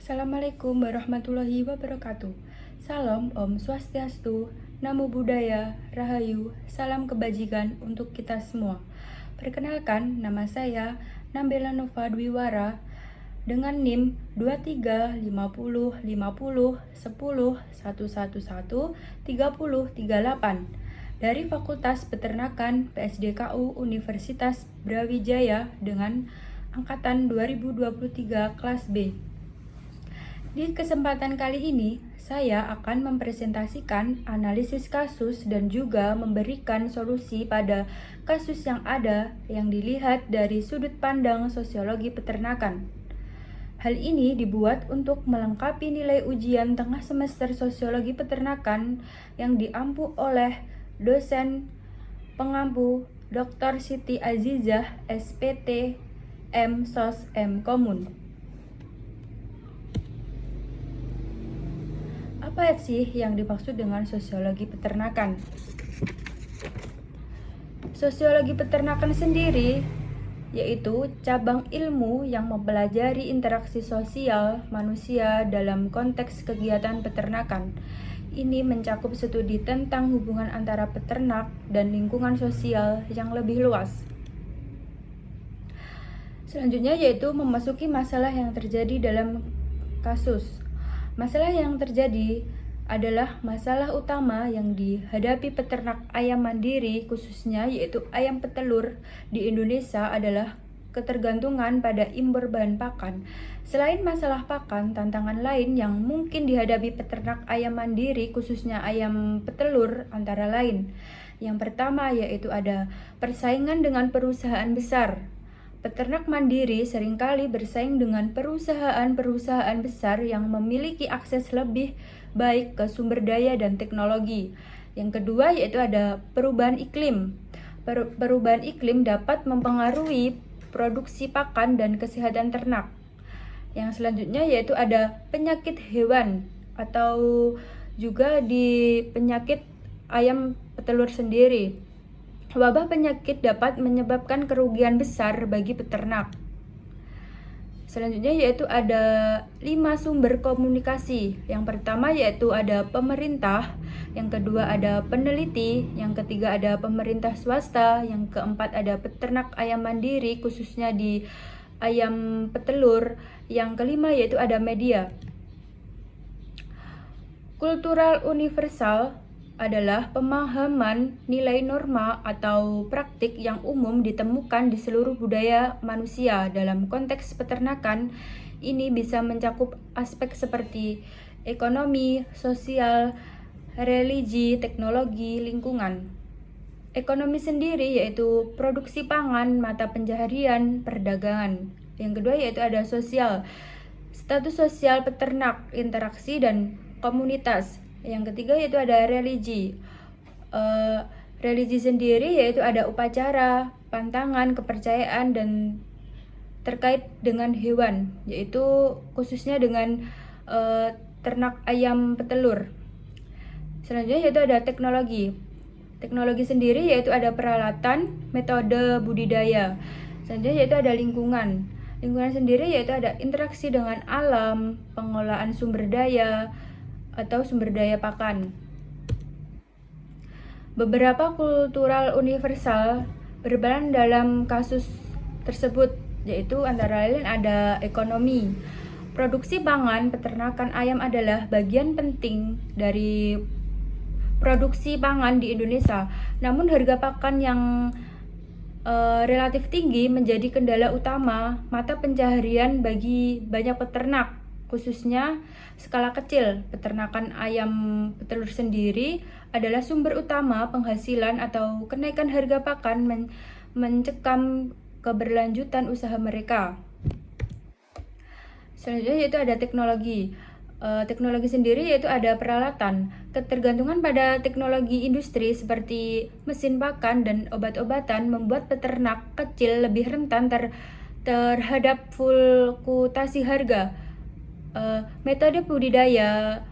Assalamualaikum warahmatullahi wabarakatuh. Salam Om Swastiastu, Namo Buddhaya, Rahayu, salam kebajikan untuk kita semua. Perkenalkan, nama saya Nambela Nova Dwiwara dengan NIM 2350501011113038 dari Fakultas Peternakan PSDKU Universitas Brawijaya dengan angkatan 2023 kelas B. Di kesempatan kali ini, saya akan mempresentasikan analisis kasus dan juga memberikan solusi pada kasus yang ada yang dilihat dari sudut pandang sosiologi peternakan. Hal ini dibuat untuk melengkapi nilai ujian tengah semester sosiologi peternakan yang diampu oleh dosen pengampu Dr. Siti Azizah, SPT, M. Sos. M. Komun. Apa sih yang dimaksud dengan sosiologi peternakan? Sosiologi peternakan sendiri yaitu cabang ilmu yang mempelajari interaksi sosial manusia dalam konteks kegiatan peternakan. Ini mencakup studi tentang hubungan antara peternak dan lingkungan sosial yang lebih luas. Selanjutnya yaitu memasuki masalah yang terjadi dalam kasus. Masalah yang terjadi adalah masalah utama yang dihadapi peternak ayam mandiri khususnya yaitu ayam petelur di Indonesia adalah ketergantungan pada impor bahan pakan. Selain masalah pakan, tantangan lain yang mungkin dihadapi peternak ayam mandiri khususnya ayam petelur antara lain. Yang pertama yaitu ada persaingan dengan perusahaan besar. Peternak mandiri seringkali bersaing dengan perusahaan-perusahaan besar yang memiliki akses lebih baik ke sumber daya dan teknologi. Yang kedua yaitu ada perubahan iklim. Perubahan iklim dapat mempengaruhi produksi pakan dan kesehatan ternak. Yang selanjutnya yaitu ada penyakit hewan atau juga di penyakit ayam petelur sendiri. Wabah penyakit dapat menyebabkan kerugian besar bagi peternak. Selanjutnya yaitu ada 5 sumber komunikasi. Yang pertama yaitu ada pemerintah, yang kedua ada peneliti, yang ketiga ada pemerintah swasta, yang keempat ada peternak ayam mandiri khususnya di ayam petelur, yang kelima yaitu ada media. Kultural universal adalah pemahaman nilai norma atau praktik yang umum ditemukan di seluruh budaya manusia dalam konteks peternakan. Ini bisa mencakup aspek seperti ekonomi, sosial, religi, teknologi, lingkungan. Ekonomi sendiri yaitu produksi pangan, mata pencaharian, perdagangan. Yang kedua yaitu ada sosial, status sosial peternak, interaksi dan komunitas. Yang ketiga yaitu ada religi. Religi sendiri yaitu ada upacara, pantangan, kepercayaan dan terkait dengan hewan, yaitu khususnya dengan ternak ayam petelur. Selanjutnya yaitu ada teknologi. Teknologi sendiri yaitu ada peralatan, metode budidaya. Selanjutnya yaitu ada lingkungan. Lingkungan sendiri yaitu ada interaksi dengan alam, pengolahan sumber daya, atau sumber daya pakan. Beberapa kultural universal berperan dalam kasus tersebut, yaitu antara lain ada ekonomi. Produksi pangan peternakan ayam adalah bagian penting dari produksi pangan di Indonesia. Namun harga pakan yang relatif tinggi menjadi kendala utama mata pencaharian bagi banyak peternak, khususnya skala kecil. Peternakan ayam petelur sendiri adalah sumber utama penghasilan atau kenaikan harga pakan mencekam keberlanjutan usaha mereka. Selanjutnya yaitu ada teknologi. Teknologi sendiri yaitu ada peralatan. Ketergantungan pada teknologi industri seperti mesin pakan dan obat-obatan membuat peternak kecil lebih rentan terhadap fluktuasi harga. Metode budidaya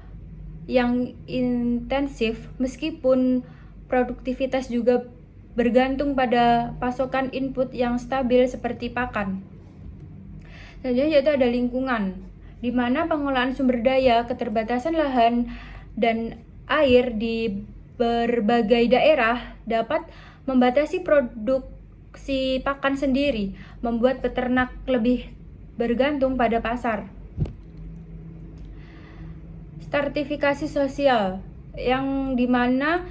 yang intensif meskipun produktivitas juga bergantung pada pasokan input yang stabil seperti pakan. Selanjutnya yaitu ada lingkungan. di mana pengolahan sumber daya, keterbatasan lahan, dan air di berbagai daerah dapat membatasi produksi pakan sendiri, membuat peternak lebih bergantung pada pasar. Stratifikasi sosial, yang dimana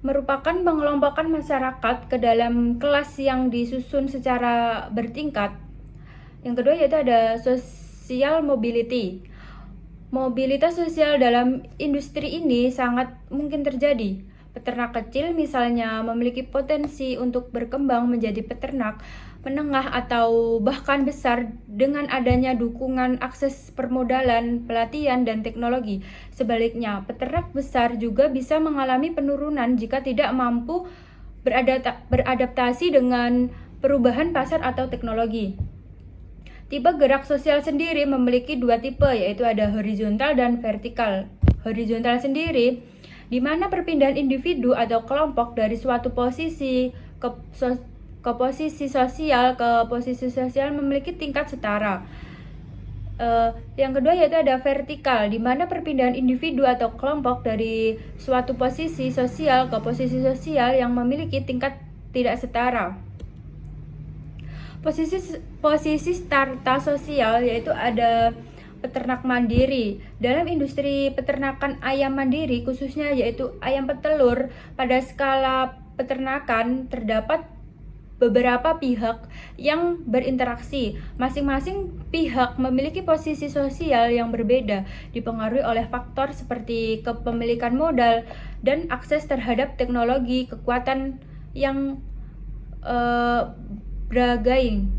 merupakan pengelompokan masyarakat ke dalam kelas yang disusun secara bertingkat. Yang kedua yaitu ada social mobility. Mobilitas sosial dalam industri ini sangat mungkin terjadi. Peternak kecil misalnya memiliki potensi untuk berkembang menjadi peternak menengah atau bahkan besar dengan adanya dukungan akses permodalan, pelatihan, dan teknologi. Sebaliknya, peternak besar juga bisa mengalami penurunan jika tidak mampu beradaptasi dengan perubahan pasar atau teknologi. Tipe gerak sosial sendiri memiliki dua tipe, yaitu ada horizontal dan vertikal. Horizontal sendiri, di mana perpindahan individu atau kelompok dari suatu posisi ke posisi sosial memiliki tingkat setara. Yang kedua yaitu ada vertikal, di mana perpindahan individu atau kelompok dari suatu posisi sosial ke posisi sosial yang memiliki tingkat tidak setara. Posisi strata sosial yaitu ada peternak mandiri. Dalam industri peternakan ayam mandiri khususnya yaitu ayam petelur, pada skala peternakan terdapat beberapa pihak yang berinteraksi. Masing-masing pihak memiliki posisi sosial yang berbeda, dipengaruhi oleh faktor seperti kepemilikan modal dan akses terhadap teknologi, kekuatan yang beragam.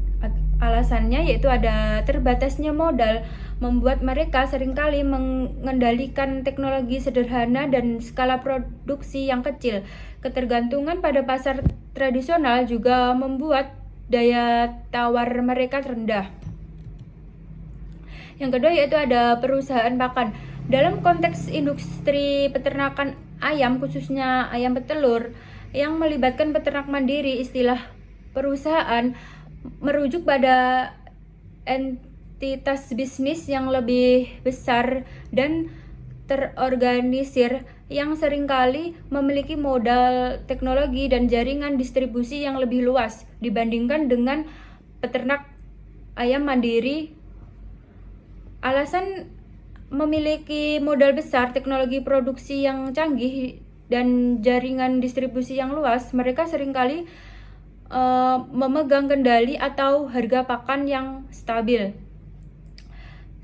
Alasannya yaitu ada terbatasnya modal, membuat mereka seringkali mengendalikan teknologi sederhana dan skala produksi yang kecil. Ketergantungan pada pasar tradisional juga membuat daya tawar mereka rendah. Yang kedua yaitu ada perusahaan pakan. Dalam konteks industri peternakan ayam, khususnya ayam petelur, yang melibatkan peternak mandiri, istilah perusahaan merujuk pada entitas bisnis yang lebih besar dan terorganisir yang seringkali memiliki modal teknologi dan jaringan distribusi yang lebih luas dibandingkan dengan peternak ayam mandiri. Alasan memiliki modal besar, teknologi produksi yang canggih, dan jaringan distribusi yang luas, mereka seringkali memegang kendali atau harga pakan yang stabil.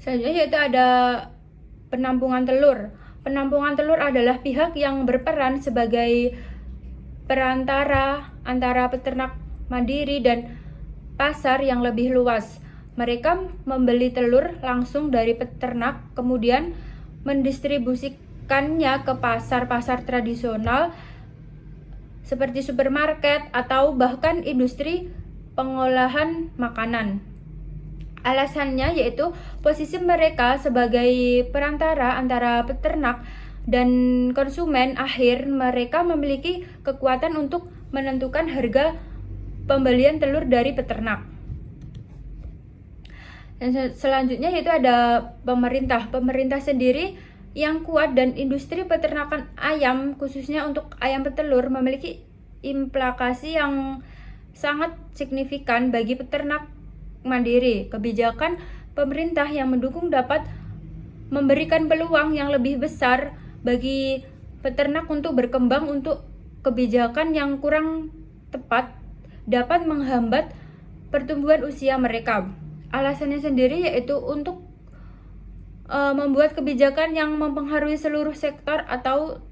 Selanjutnya yaitu ada penampungan telur. Penampungan telur adalah pihak yang berperan sebagai perantara antara peternak mandiri dan pasar yang lebih luas. Mereka membeli telur langsung dari peternak, kemudian mendistribusikannya ke pasar-pasar tradisional seperti supermarket atau bahkan industri pengolahan makanan. Alasannya yaitu posisi mereka sebagai perantara antara peternak dan konsumen akhir. Mereka memiliki kekuatan untuk menentukan harga pembelian telur dari peternak. Dan selanjutnya yaitu ada pemerintah. Pemerintah sendiri yang kuat dan industri peternakan ayam, khususnya untuk ayam petelur, memiliki implikasi yang sangat signifikan bagi peternak mandiri. Kebijakan pemerintah yang mendukung dapat memberikan peluang yang lebih besar bagi peternak untuk berkembang. Untuk kebijakan yang kurang tepat dapat menghambat pertumbuhan usia mereka. Alasannya sendiri yaitu untuk membuat kebijakan yang mempengaruhi seluruh sektor atau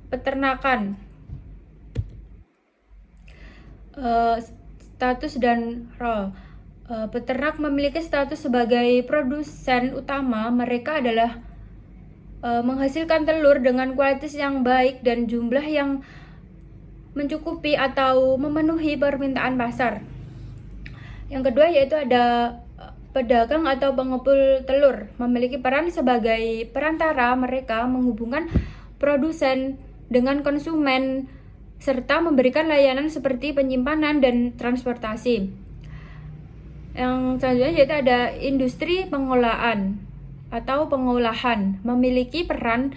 peternakan. Status dan role. Peternak memiliki status sebagai produsen utama. Mereka adalah menghasilkan telur dengan kualitas yang baik dan jumlah yang mencukupi atau memenuhi permintaan pasar. Yang kedua yaitu ada pedagang atau pengepul telur, memiliki peran sebagai perantara. Mereka menghubungkan produsen dengan konsumen serta memberikan layanan seperti penyimpanan dan transportasi. Yang selanjutnya yaitu ada industri pengolahan atau pengolahan, memiliki peran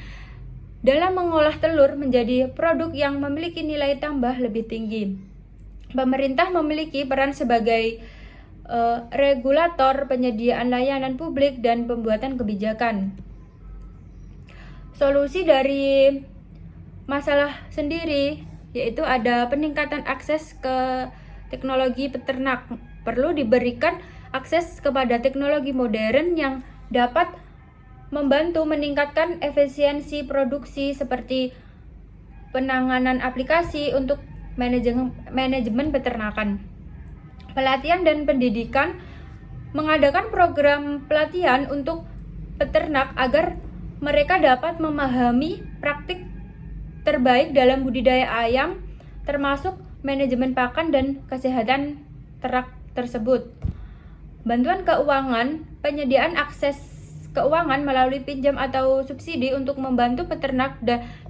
dalam mengolah telur menjadi produk yang memiliki nilai tambah lebih tinggi. Pemerintah memiliki peran sebagai regulator penyediaan layanan publik dan pembuatan kebijakan. Solusi dari masalah sendiri yaitu ada peningkatan akses ke teknologi peternak. Perlu diberikan akses kepada teknologi modern yang dapat membantu meningkatkan efisiensi produksi seperti penanganan aplikasi untuk manajemen peternakan. Pelatihan dan pendidikan, mengadakan program pelatihan untuk peternak agar mereka dapat memahami praktik terbaik dalam budidaya ayam, termasuk manajemen pakan dan kesehatan ternak tersebut. Bantuan keuangan, penyediaan akses keuangan melalui pinjam atau subsidi untuk membantu peternak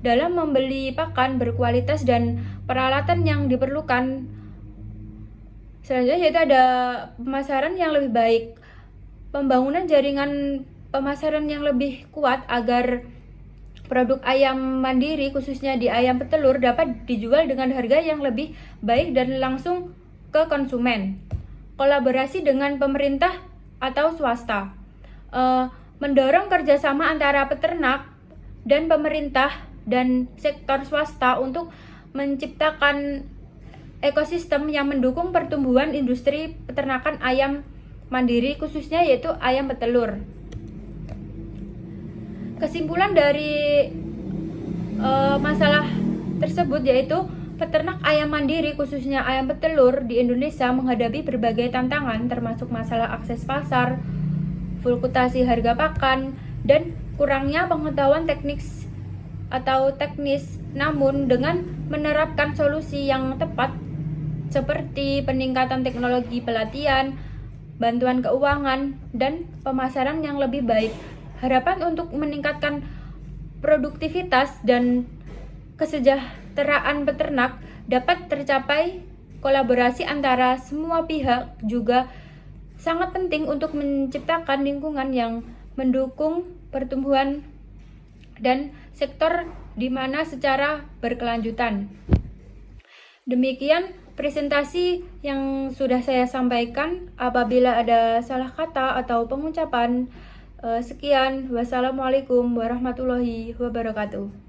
dalam membeli pakan berkualitas dan peralatan yang diperlukan. Selanjutnya yaitu ada pemasaran yang lebih baik, pembangunan jaringan pemasaran yang lebih kuat agar produk ayam mandiri khususnya di ayam petelur dapat dijual dengan harga yang lebih baik dan langsung ke konsumen. Kolaborasi dengan pemerintah atau swasta, mendorong kerjasama antara peternak dan pemerintah dan sektor swasta untuk menciptakan ekosistem yang mendukung pertumbuhan industri peternakan ayam mandiri khususnya yaitu ayam petelur. Kesimpulan dari masalah tersebut yaitu peternak ayam mandiri khususnya ayam petelur di Indonesia menghadapi berbagai tantangan termasuk masalah akses pasar, fluktuasi harga pakan, dan kurangnya pengetahuan teknis. Namun dengan menerapkan solusi yang tepat seperti peningkatan teknologi pelatihan, bantuan keuangan, dan pemasaran yang lebih baik, harapan untuk meningkatkan produktivitas dan kesejahteraan peternak dapat tercapai. Kolaborasi antara semua pihak juga sangat penting untuk menciptakan lingkungan yang mendukung pertumbuhan dan sektor di mana secara berkelanjutan. Demikian presentasi yang sudah saya sampaikan. Apabila ada salah kata atau pengucapan, sekian. Wassalamualaikum warahmatullahi wabarakatuh.